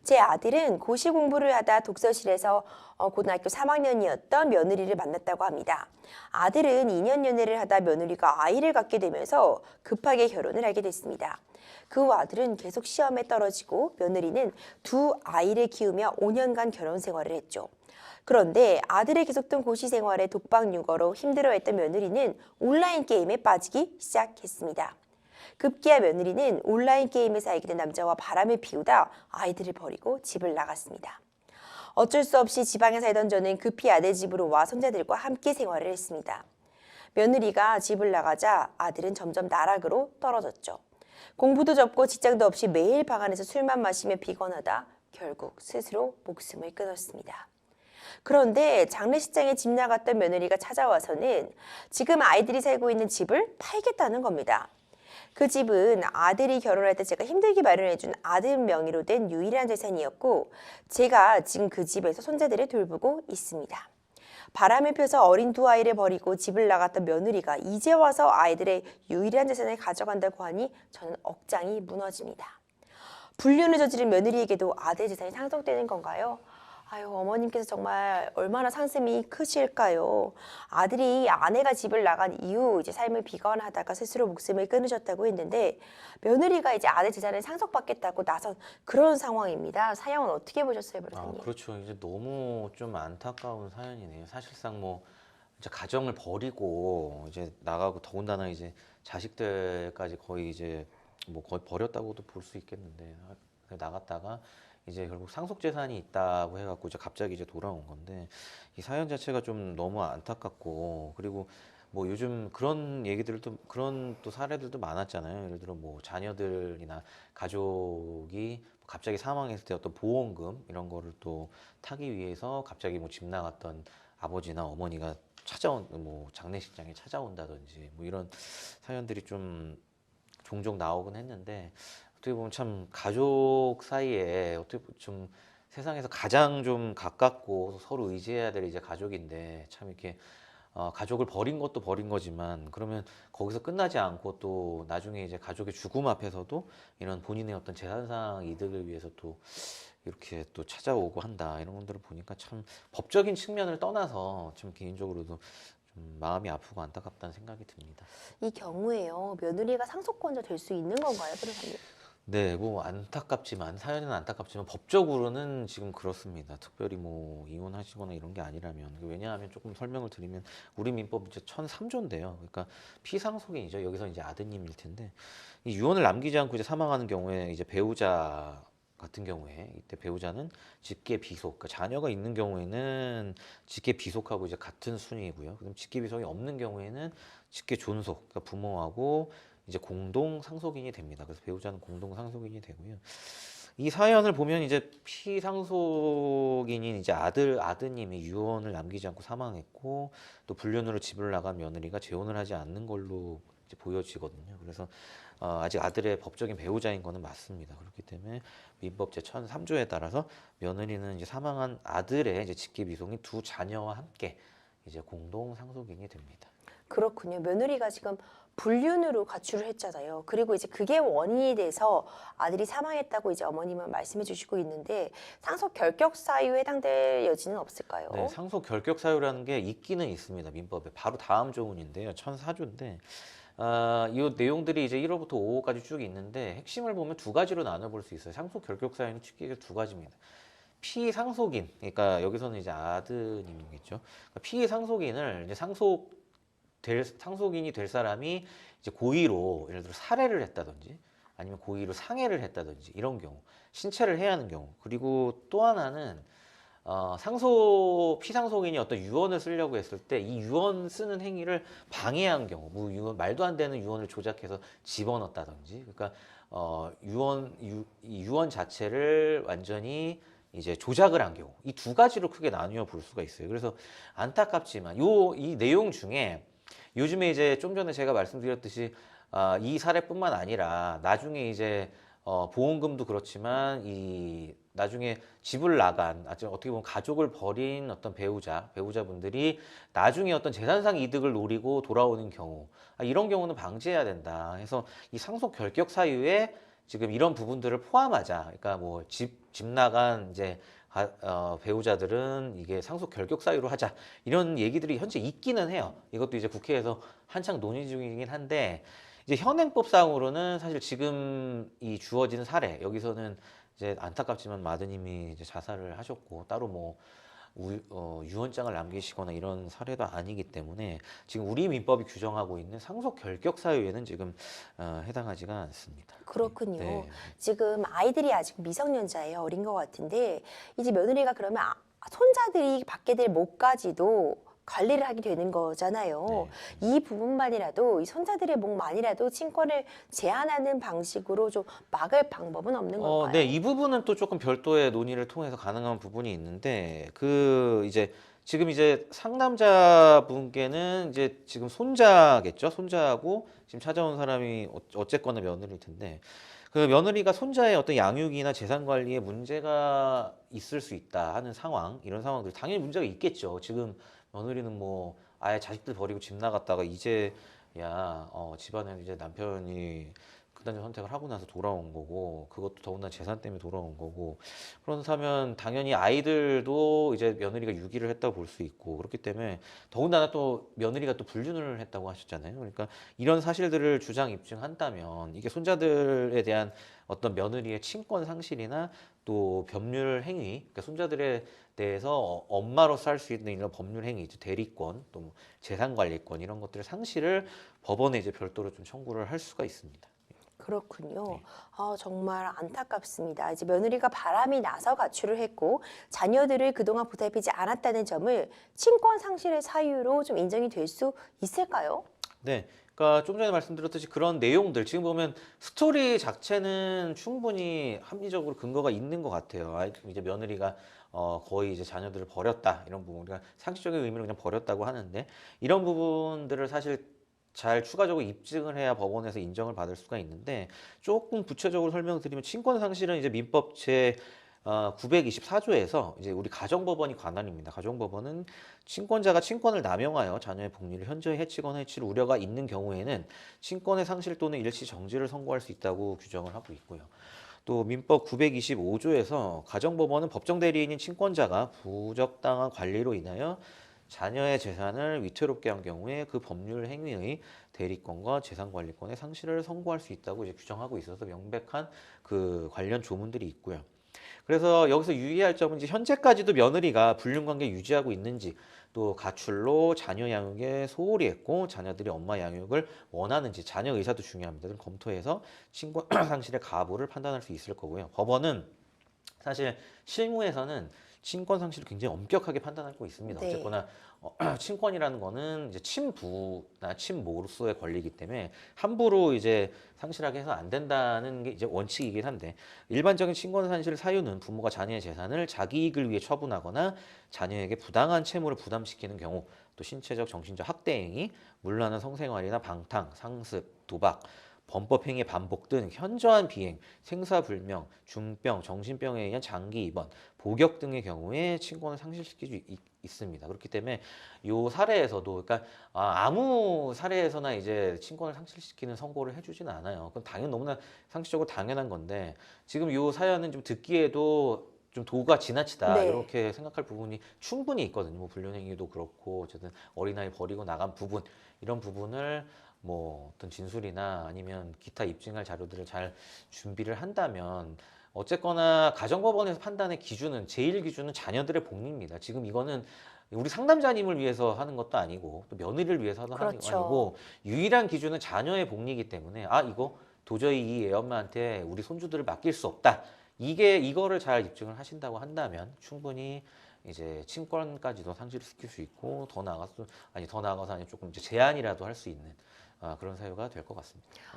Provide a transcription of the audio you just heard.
제 아들은 고시 공부를 하다 독서실에서 고등학교 3학년이었던 며느리를 만났다고 합니다. 아들은 2년 연애를 하다 며느리가 아이를 갖게 되면서 급하게 결혼을 하게 됐습니다. 그 후 아들은 계속 시험에 떨어지고 며느리는 두 아이를 키우며 5년간 결혼 생활을 했죠. 그런데 아들의 계속된 고시 생활에 독박 육아로 힘들어했던 며느리는 온라인 게임에 빠지기 시작했습니다. 급기야 며느리는 온라인 게임에서 알게 된 남자와 바람을 피우다 아이들을 버리고 집을 나갔습니다. 어쩔 수 없이 지방에 살던 저는 급히 아들 집으로 와 손자들과 함께 생활을 했습니다. 며느리가 집을 나가자 아들은 점점 나락으로 떨어졌죠. 공부도 접고 직장도 없이 매일 방 안에서 술만 마시며 피곤하다 결국 스스로 목숨을 끊었습니다. 그런데 장례식장에 집 나갔던 며느리가 찾아와서는 지금 아이들이 살고 있는 집을 팔겠다는 겁니다. 그 집은 아들이 결혼할 때 제가 힘들게 마련해준 아들 명의로 된 유일한 재산이었고 제가 지금 그 집에서 손자들을 돌보고 있습니다. 바람을 펴서 어린 두 아이를 버리고 집을 나갔던 며느리가 이제 와서 아이들의 유일한 재산을 가져간다고 하니 저는 억장이 무너집니다. 불륜을 저지른 며느리에게도 아들 재산이 상속되는 건가요? 아유, 어머님께서 정말 얼마나 상심이 크실까요? 아들이 아내가 집을 나간 이후 이제 삶을 비관하다가 스스로 목숨을 끊으셨다고 했는데 며느리가 이제 아들 재산을 상속받겠다고 나선 그런 상황입니다. 사연은 어떻게 보셨어요, 변호사님? 그렇죠. 이제 너무 좀 안타까운 사연이네요. 사실상 뭐 이제 가정을 버리고 이제 나가고 더군다나 이제 자식들까지 거의 이제 뭐 거의 버렸다고도 볼 수 있겠는데 나갔다가 이제 결국 상속 재산이 있다고 해갖고 이제 갑자기 이제 돌아온 건데 이 사연 자체가 좀 너무 안타깝고 그리고 뭐 요즘 그런 얘기들도 그런 또 사례들도 많았잖아요. 예를 들어 뭐 자녀들이나 가족이 갑자기 사망했을 때 어떤 보험금 이런 거를 또 타기 위해서 갑자기 뭐 집 나갔던 아버지나 어머니가 뭐 장례식장에 찾아온다든지 뭐 이런 사연들이 좀 종종 나오곤 했는데 어떻게 보면 참 가족 사이에 어떻게 좀 세상에서 가장 좀 가깝고 서로 의지해야 될 이제 가족인데 참 이렇게 가족을 버린 것도 버린 거지만 그러면 거기서 끝나지 않고 또 나중에 이제 가족의 죽음 앞에서도 이런 본인의 어떤 재산상 이득을 위해서 또 이렇게 또 찾아오고 한다 이런 것들을 보니까 참 법적인 측면을 떠나서 참 개인적으로도 좀 마음이 아프고 안타깝다는 생각이 듭니다. 이 경우에요, 며느리가 상속권자 될 수 있는 건가요, 변호사님? 네, 뭐 안타깝지만 사연은 안타깝지만 법적으로는 지금 그렇습니다. 특별히 뭐 이혼하시거나 이런 게 아니라면 왜냐하면 조금 설명을 드리면 우리 민법 이제 1003조인데요. 그러니까 피상속인이죠. 여기서 이제 아드님일 텐데 이 유언을 남기지 않고 이제 사망하는 경우에 이제 배우자 같은 경우에 이때 배우자는 직계 비속, 그러니까 자녀가 있는 경우에는 직계 비속하고 이제 같은 순위이고요. 그럼 직계 비속이 없는 경우에는 직계 존속, 그러니까 부모하고 이제 공동 상속인이 됩니다. 그래서 배우자는 공동 상속인이 되고요. 이 사연을 보면 이제 피상속인인 이제 아드님이 유언을 남기지 않고 사망했고 또 불륜으로 집을 나간 며느리가 재혼을 하지 않는 걸로 이제 보여지거든요. 그래서 아직 아들의 법적인 배우자인 거는 맞습니다. 그렇기 때문에 민법 제 1003조에 따라서 며느리는 이제 사망한 아들의 이제 직계 비속인 두 자녀와 함께 이제 공동 상속인이 됩니다. 그렇군요. 며느리가 지금 불륜으로 가출을 했잖아요. 그리고 이제 그게 원인이 돼서 아들이 사망했다고 이제 어머님은 말씀해 주시고 있는데 상속 결격 사유에 해당될 여지는 없을까요? 네, 상속 결격 사유라는 게 있기는 있습니다. 민법에 바로 다음 조문인데요. 1004조인데 이 내용들이 이제 1호부터 5호까지 쭉 있는데 핵심을 보면 두 가지로 나눠볼 수 있어요. 상속 결격 사유는 쉽게 두 가지입니다. 피상속인, 그러니까 여기서는 이제 아드님이겠죠. 그러니까 피상속인을 이제 상속인이 될 사람이 이제 고의로 예를 들어 살해를 했다든지 아니면 고의로 상해를 했다든지 이런 경우, 신체를 해하는 경우, 그리고 또 하나는 피상속인이 어떤 유언을 쓰려고 했을 때 이 유언 쓰는 행위를 방해한 경우, 뭐 말도 안 되는 유언을 조작해서 집어넣었다든지, 그러니까 이 유언 자체를 완전히 이제 조작을 한 경우, 이 두 가지로 크게 나누어 볼 수가 있어요. 그래서 안타깝지만 이 내용 중에 요즘에 이제 좀 전에 제가 말씀드렸듯이 이 사례뿐만 아니라 나중에 이제 보험금도 그렇지만 이 나중에 집을 나간 어떻게 보면 가족을 버린 어떤 배우자분들이 나중에 어떤 재산상 이득을 노리고 돌아오는 경우 이런 경우는 방지해야 된다. 해서 이 상속 결격 사유에 지금 이런 부분들을 포함하자. 그러니까 뭐 집 나간 이제 배우자들은 이게 상속 결격 사유로 하자. 이런 얘기들이 현재 있기는 해요. 이것도 이제 국회에서 한창 논의 중이긴 한데 이제 현행법상으로는 사실 지금 이 주어진 사례 여기서는 이제 안타깝지만 마드님이 이제 자살을 하셨고 따로 뭐 유언장을 남기시거나 이런 사례도 아니기 때문에 지금 우리 민법이 규정하고 있는 상속 결격 사유에는 지금 해당하지가 않습니다. 그렇군요. 네. 지금 아이들이 아직 미성년자예요. 어린 것 같은데 이제 며느리가 그러면 손자들이 받게 될 몫까지도 관리를 하게 되는 거잖아요. 네. 이 부분만이라도 이 손자들의 몫만이라도 친권을 제한하는 방식으로 좀 막을 방법은 없는 걸까요? 네, 이 부분은 또 조금 별도의 논의를 통해서 가능한 부분이 있는데 그 이제 지금 이제 상담자분께는 이제 지금 손자겠죠. 손자하고 지금 찾아온 사람이 어쨌거나 며느리일 텐데 그 며느리가 손자의 어떤 양육이나 재산 관리에 문제가 있을 수 있다 하는 상황, 이런 상황들 당연히 문제가 있겠죠. 지금 며느리는 뭐 아예 자식들 버리고 집 나갔다가 이제야 집안에 이제 남편이 극단적 선택을 하고 나서 돌아온 거고, 그것도 더군다나 재산 때문에 돌아온 거고, 그렇다면 당연히 아이들도 이제 며느리가 유기를 했다고 볼 수 있고, 그렇기 때문에 더군다나 또 며느리가 또 불륜을 했다고 하셨잖아요. 그러니까 이런 사실들을 주장 입증한다면 이게 손자들에 대한 어떤 며느리의 친권 상실이나 또 법률 행위, 그러니까 손자들에 대해서 엄마로서 할 수 있는 이런 법률 행위, 대리권, 또뭐 재산 관리권 이런 것들의 상실을 법원에 이제 별도로 좀 청구를 할 수가 있습니다. 그렇군요. 네. 정말 안타깝습니다. 이제 며느리가 바람이 나서 가출을 했고 자녀들을 그동안 보살피지 않았다는 점을 친권 상실의 사유로 좀 인정이 될 수 있을까요? 네. 그러니까 좀 전에 말씀드렸듯이 그런 내용들 지금 보면 스토리 자체는 충분히 합리적으로 근거가 있는 것 같아요. 이제 며느리가 거의 이제 자녀들을 버렸다 이런 부분, 우리가 상식적인 의미로 그냥 버렸다고 하는데 이런 부분들을 사실 잘 추가적으로 입증을 해야 법원에서 인정을 받을 수가 있는데, 조금 구체적으로 설명드리면 친권 상실은 이제 민법 제 924조에서 이제 우리 가정법원이 관할입니다. 가정법원은 친권자가 친권을 남용하여 자녀의 복리를 현저히 해치거나 해칠 우려가 있는 경우에는 친권의 상실 또는 일시 정지를 선고할 수 있다고 규정을 하고 있고요. 또 민법 925조에서 가정법원은 법정 대리인인 친권자가 부적당한 관리로 인하여 자녀의 재산을 위태롭게 한 경우에 그 법률 행위의 대리권과 재산관리권의 상실을 선고할 수 있다고 이제 규정하고 있어서 명백한 그 관련 조문들이 있고요. 그래서 여기서 유의할 점은 이제 현재까지도 며느리가 불륜관계 유지하고 있는지, 또 가출로 자녀 양육에 소홀히 했고 자녀들이 엄마 양육을 원하는지, 자녀 의사도 중요합니다. 좀 검토해서 친권 상실의 가부를 판단할 수 있을 거고요. 법원은 사실 실무에서는 친권 상실을 굉장히 엄격하게 판단하고 있습니다. 네. 어쨌거나 친권이라는 거는 이제 친부나 친모로서의 권리이기 때문에 함부로 이제 상실하게 해서 안 된다는 게 이제 원칙이긴 한데, 일반적인 친권 상실 사유는 부모가 자녀의 재산을 자기 이익을 위해 처분하거나 자녀에게 부당한 채무를 부담시키는 경우, 또 신체적 정신적 학대 행위, 문란한 성생활이나 방탕, 상습, 도박, 범법행위 반복 등 현저한 비행, 생사불명, 중병, 정신병에 의한 장기 입원, 복역 등의 경우에 친권을 상실시킬 수 있습니다. 그렇기 때문에 이 사례에서도, 그러니까 아무 사례에서나 이제 친권을 상실시키는 선고를 해주지는 않아요. 그건 당연 너무나 상식적으로 당연한 건데, 지금 이 사연은 좀 듣기에도 좀 도가 지나치다 네. 이렇게 생각할 부분이 충분히 있거든요. 뭐 불륜행위도 그렇고 어쨌든 어린아이 버리고 나간 부분, 이런 부분을 뭐 어떤 진술이나 아니면 기타 입증할 자료들을 잘 준비를 한다면, 어쨌거나 가정법원에서 판단의 기준은, 제일 기준은 자녀들의 복리입니다. 지금 이거는 우리 상담자님을 위해서 하는 것도 아니고 또 며느리를 위해서 하는 게 그렇죠. 아니고 유일한 기준은 자녀의 복리이기 때문에 이거 도저히 이 애엄마한테 우리 손주들을 맡길 수 없다. 이거를 잘 입증을 하신다고 한다면 충분히 이제 친권까지도 상실시킬 수 있고, 더 나아가서 아니 조금 이제 제한이라도 할 수 있는 그런 사유가 될 것 같습니다.